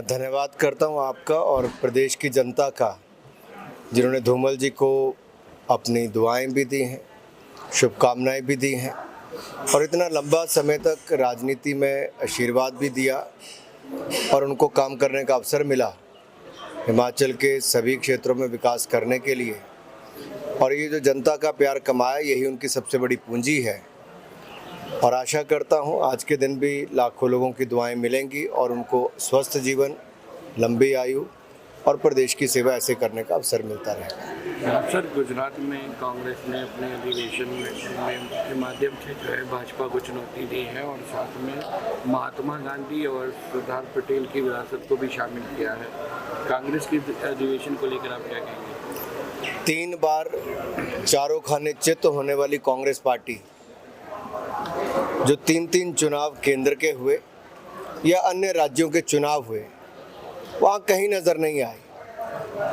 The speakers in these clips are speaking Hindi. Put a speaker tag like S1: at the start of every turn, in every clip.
S1: मैं धन्यवाद करता हूं आपका और प्रदेश की जनता का, जिन्होंने धूमल जी को अपनी दुआएं भी दी हैं, शुभकामनाएं भी दी हैं और इतना लंबा समय तक राजनीति में आशीर्वाद भी दिया और उनको काम करने का अवसर मिला हिमाचल के सभी क्षेत्रों में विकास करने के लिए। और ये जो जनता का प्यार कमाया, यही उनकी सबसे बड़ी पूंजी है। और आशा करता हूँ आज के दिन भी लाखों लोगों की दुआएं मिलेंगी और उनको स्वस्थ जीवन, लंबी आयु और प्रदेश की सेवा ऐसे करने का अवसर मिलता रहेगा।
S2: सर, गुजरात में कांग्रेस ने अपने अधिवेशन के माध्यम से जो है भाजपा को चुनौती दी है और साथ में महात्मा गांधी और सरदार पटेल की विरासत को भी शामिल किया है। कांग्रेस के अधिवेशन को लेकर आप क्या कहेंगे?
S1: 3 बार चारों खाने चित होने वाली कांग्रेस पार्टी, जो 3 चुनाव केंद्र के हुए या अन्य राज्यों के चुनाव हुए, वहाँ कहीं नज़र नहीं आई,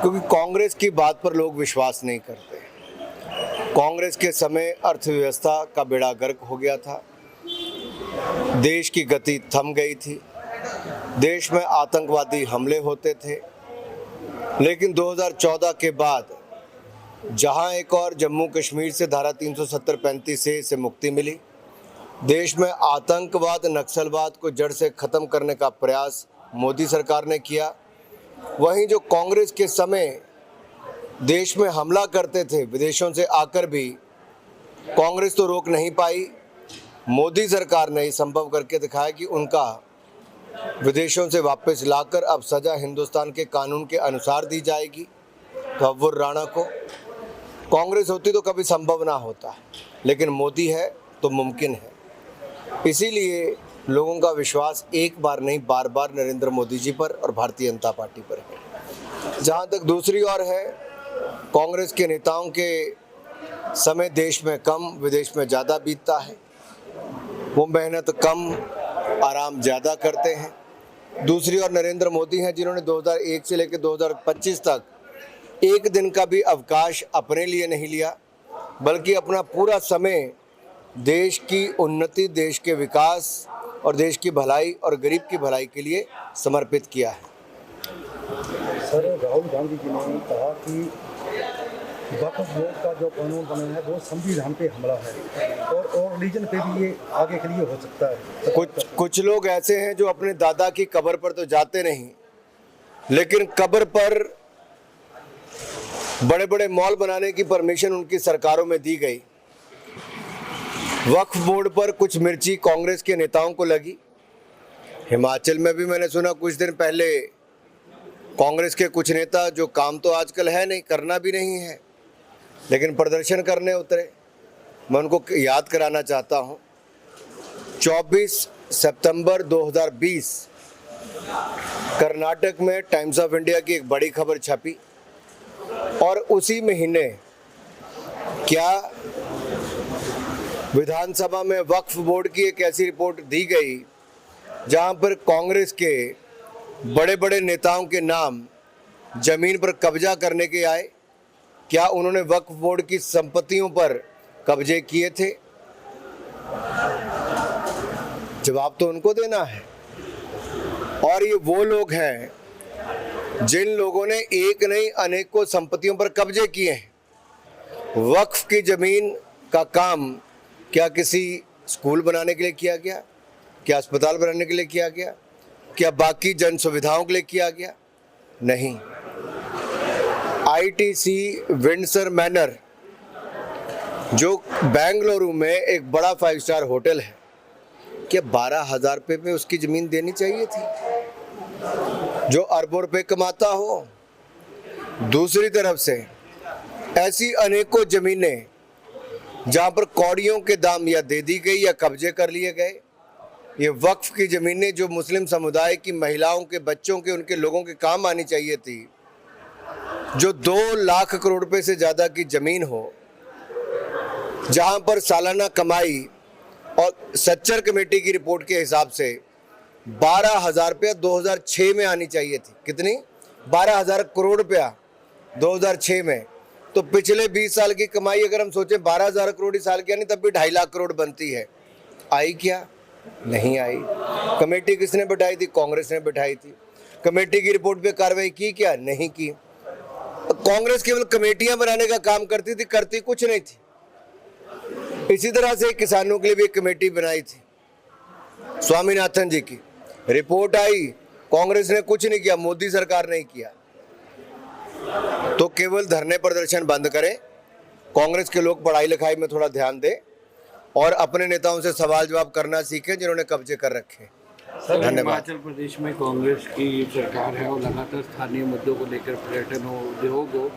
S1: क्योंकि कांग्रेस की बात पर लोग विश्वास नहीं करते। कांग्रेस के समय अर्थव्यवस्था का बेड़ा गर्क हो गया था, देश की गति थम गई थी, देश में आतंकवादी हमले होते थे। लेकिन 2014 के बाद जहां एक और जम्मू कश्मीर से धारा 370-35 से मुक्ति मिली, देश में आतंकवाद, नक्सलवाद को जड़ से ख़त्म करने का प्रयास मोदी सरकार ने किया। वहीं जो कांग्रेस के समय देश में हमला करते थे विदेशों से आकर भी, कांग्रेस तो रोक नहीं पाई। मोदी सरकार ने संभव करके दिखाया कि उनका विदेशों से वापस लाकर अब सज़ा हिंदुस्तान के कानून के अनुसार दी जाएगी। तहव्वुर राणा को, कांग्रेस होती तो कभी संभव ना होता, लेकिन मोदी है तो मुमकिन है। इसीलिए लोगों का विश्वास एक बार नहीं, बार बार नरेंद्र मोदी जी पर और भारतीय जनता पार्टी पर है। जहाँ तक दूसरी ओर है, कांग्रेस के नेताओं के समय देश में कम, विदेश में ज़्यादा बीतता है। वो मेहनत कम, आराम ज़्यादा करते हैं। दूसरी ओर नरेंद्र मोदी हैं, जिन्होंने 2001 से लेकर 2025 तक एक दिन का भी अवकाश अपने लिए नहीं लिया, बल्कि अपना पूरा समय देश की उन्नति, देश के विकास और देश की भलाई और गरीब की भलाई के लिए समर्पित किया है।
S3: सर, राहुल गांधी जी ने कहा कि वक्फ बोर्ड का जो कानून बना है वो संविधान पे हमला है और रिलीजन पे भी ये आगे के लिए हो सकता है।
S1: कुछ लोग ऐसे हैं जो अपने दादा की कब्र पर तो जाते नहीं, लेकिन कब्र पर बड़े बड़े मॉल बनाने की परमिशन उनकी सरकारों में दी गई। वक्फ बोर्ड पर कुछ मिर्ची कांग्रेस के नेताओं को लगी। हिमाचल में भी मैंने सुना कुछ दिन पहले कांग्रेस के कुछ नेता, जो काम तो आजकल है नहीं, करना भी नहीं है, लेकिन प्रदर्शन करने उतरे। मैं उनको याद कराना चाहता हूँ, 24 सितंबर 2020 कर्नाटक में टाइम्स ऑफ इंडिया की एक बड़ी खबर छपी और उसी महीने क्या विधानसभा में वक्फ बोर्ड की एक ऐसी रिपोर्ट दी गई जहां पर कांग्रेस के बड़े बड़े नेताओं के नाम जमीन पर कब्जा करने के आए। क्या उन्होंने वक्फ बोर्ड की संपत्तियों पर कब्जे किए थे? जवाब तो उनको देना है। और ये वो लोग हैं जिन लोगों ने एक नहीं अनेकों संपत्तियों पर कब्जे किए हैं। वक्फ की जमीन का काम क्या किसी स्कूल बनाने के लिए किया गया? क्या अस्पताल बनाने के लिए किया गया? क्या बाकी जन सुविधाओं के लिए किया गया? नहीं। आईटीसी विंडसर मैनर, जो बेंगलुरु में एक बड़ा 5 स्टार होटल है, क्या 12,000 रुपये में उसकी ज़मीन देनी चाहिए थी, जो अरबों रुपये कमाता हो? दूसरी तरफ से ऐसी अनेकों ज़मीनें जहाँ पर कौड़ियों के दाम या दे दी गई या कब्जे कर लिए गए। ये वक्फ की ज़मीनें जो मुस्लिम समुदाय की महिलाओं के, बच्चों के, उनके लोगों के काम आनी चाहिए थी, जो 2 लाख करोड़ रुपए से ज़्यादा की ज़मीन हो, जहाँ पर सालाना कमाई और सच्चर कमेटी की रिपोर्ट के हिसाब से 12,000 रुपया 2006 में आनी चाहिए थी। कितनी? 12,000 करोड़ रुपया 2006 में। तो पिछले 20 साल की कमाई अगर हम सोचें 12,000 करोड़ इस साल की आनी, तब भी 2.5 लाख करोड़ बनती है। आई क्या? नहीं आई। कमेटी किसने बिठाई थी? कांग्रेस ने बिठाई थी। कमेटी की रिपोर्ट पे कार्रवाई की क्या? नहीं की। कांग्रेस केवल कमेटियां बनाने का काम करती थी, करती कुछ नहीं थी। इसी तरह से किसानों के लिए भी एक कमेटी बनाई थी स्वामीनाथन जी की, रिपोर्ट आई, कांग्रेस ने कुछ नहीं किया, मोदी सरकार ने किया। तो केवल धरने प्रदर्शन बंद करें, कांग्रेस के लोग पढ़ाई लिखाई में थोड़ा ध्यान दें और अपने नेताओं से सवाल जवाब करना सीखें जिन्होंने कब्जे कर रखे।
S2: सर,
S1: धन्यवाद।
S2: हिमाचल प्रदेश में कांग्रेस की सरकार है और लगातार स्थानीय मुद्दों को लेकर, पर्यटन हो, उद्योग हो,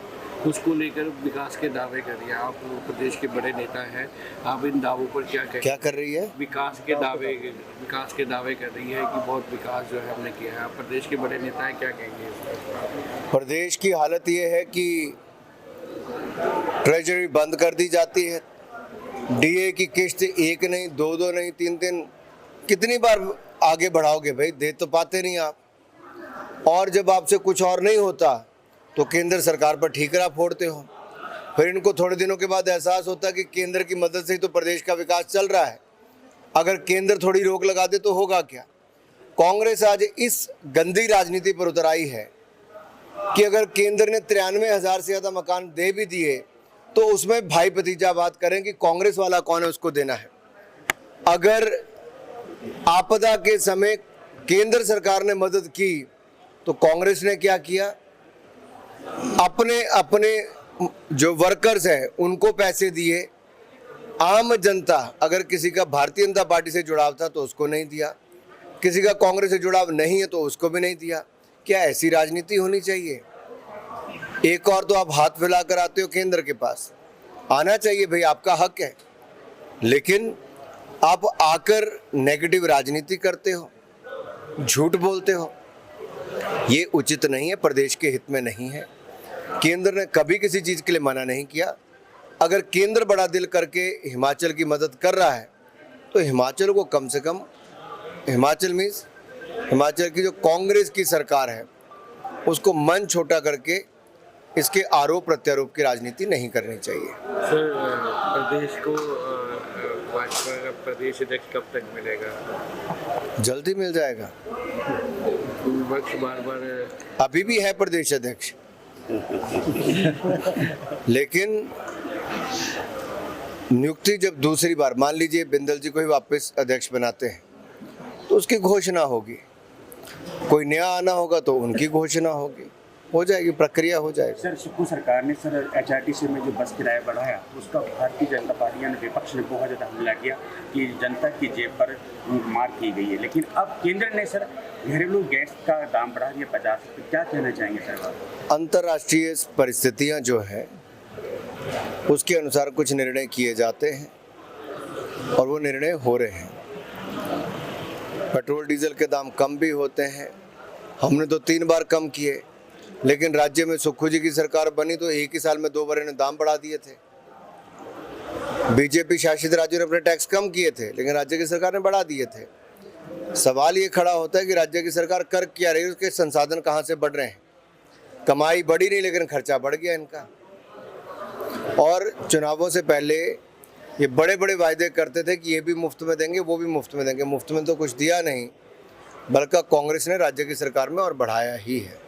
S2: उसको लेकर विकास के दावे कर रही है। आप प्रदेश के बड़े नेता हैं, आप इन दावों पर क्या कहें?
S1: क्या कर रही है?
S2: विकास के दावे कर रही है कि बहुत विकास जो है हमने किया है। आप प्रदेश के बड़े नेता हैं, क्या कहेंगे इस पर?
S1: प्रदेश की हालत ये है कि ट्रेजरी बंद कर दी जाती है, डीए की किस्त एक नहीं, दो नहीं, तीन, कितनी बार आगे बढ़ाओगे भाई? दे तो पाते नहीं आप। और जब आपसे कुछ और नहीं होता तो केंद्र सरकार पर ठीकरा फोड़ते हो। फिर इनको थोड़े दिनों के बाद एहसास होता है कि केंद्र की मदद से ही तो प्रदेश का विकास चल रहा है, अगर केंद्र थोड़ी रोक लगा दे तो होगा क्या? कांग्रेस आज इस गंदी राजनीति पर उतर आई है कि अगर केंद्र ने 93,000 से ज़्यादा मकान दे भी दिए तो उसमें भाई भतीजा बात करें कि कांग्रेस वाला कौन है, उसको देना है। अगर आपदा के समय केंद्र सरकार ने मदद की तो कांग्रेस ने क्या किया? अपने जो वर्कर्स हैं उनको पैसे दिए। आम जनता, अगर किसी का भारतीय जनता पार्टी से जुड़ाव था तो उसको नहीं दिया, किसी का कांग्रेस से जुड़ाव नहीं है तो उसको भी नहीं दिया। क्या ऐसी राजनीति होनी चाहिए? एक और तो आप हाथ फैलाकर आते हो केंद्र के पास, आना चाहिए भाई, आपका हक है, लेकिन आप आकर नेगेटिव राजनीति करते हो, झूठ बोलते हो। ये उचित नहीं है, प्रदेश के हित में नहीं है। केंद्र ने कभी किसी चीज़ के लिए मना नहीं किया। अगर केंद्र बड़ा दिल करके हिमाचल की मदद कर रहा है तो हिमाचल को कम से कम, हिमाचल की जो कांग्रेस की सरकार है उसको मन छोटा करके इसके आरोप प्रत्यारोप की राजनीति नहीं करनी चाहिए।
S2: सर, प्रदेश को भाजपा का प्रदेश अध्यक्ष कब तक मिलेगा?
S1: जल्दी मिल जाएगा।
S2: विपक्ष बार
S1: अभी भी है प्रदेश अध्यक्ष, लेकिन नियुक्ति जब दूसरी बार, मान लीजिए बिंदल जी को ही वापस अध्यक्ष बनाते हैं तो उसकी घोषणा होगी, कोई नया आना होगा तो उनकी घोषणा होगी, हो जाएगी, प्रक्रिया हो जाएगी।
S4: सर, सिक्कू सरकार ने सर HRTC में जो बस किराया बढ़ाया उसका भारतीय जनता पार्टी यानी विपक्ष ने बहुत ज़्यादा हमला किया कि जनता की जेब पर मार की गई है, लेकिन अब केंद्र ने सर घरेलू गैस का दाम बढ़ा दिया 50 रुपये। क्या कहना चाहेंगे सर? अंतर्राष्ट्रीय
S1: परिस्थितियाँ जो है उसके अनुसार कुछ निर्णय किए जाते हैं और वो निर्णय हो रहे हैं। पेट्रोल डीजल के दाम कम भी होते हैं, हमने तो 3 बार कम किए, लेकिन राज्य में सुक्खू जी की सरकार बनी तो एक ही साल में 2 बार इन्होंने दाम बढ़ा दिए थे। बीजेपी शासित राज्यों ने अपने टैक्स कम किए थे लेकिन राज्य की सरकार ने बढ़ा दिए थे। सवाल ये खड़ा होता है कि राज्य की सरकार कर क्या रही है, उसके संसाधन कहाँ से बढ़ रहे हैं? कमाई बढ़ी नहीं लेकिन खर्चा बढ़ गया इनका। और चुनावों से पहले ये बड़े बड़े वायदे करते थे कि ये भी मुफ्त में देंगे, वो भी मुफ्त में देंगे। मुफ्त में तो कुछ दिया नहीं, बल्कि कांग्रेस ने राज्य की सरकार में और बढ़ाया ही है।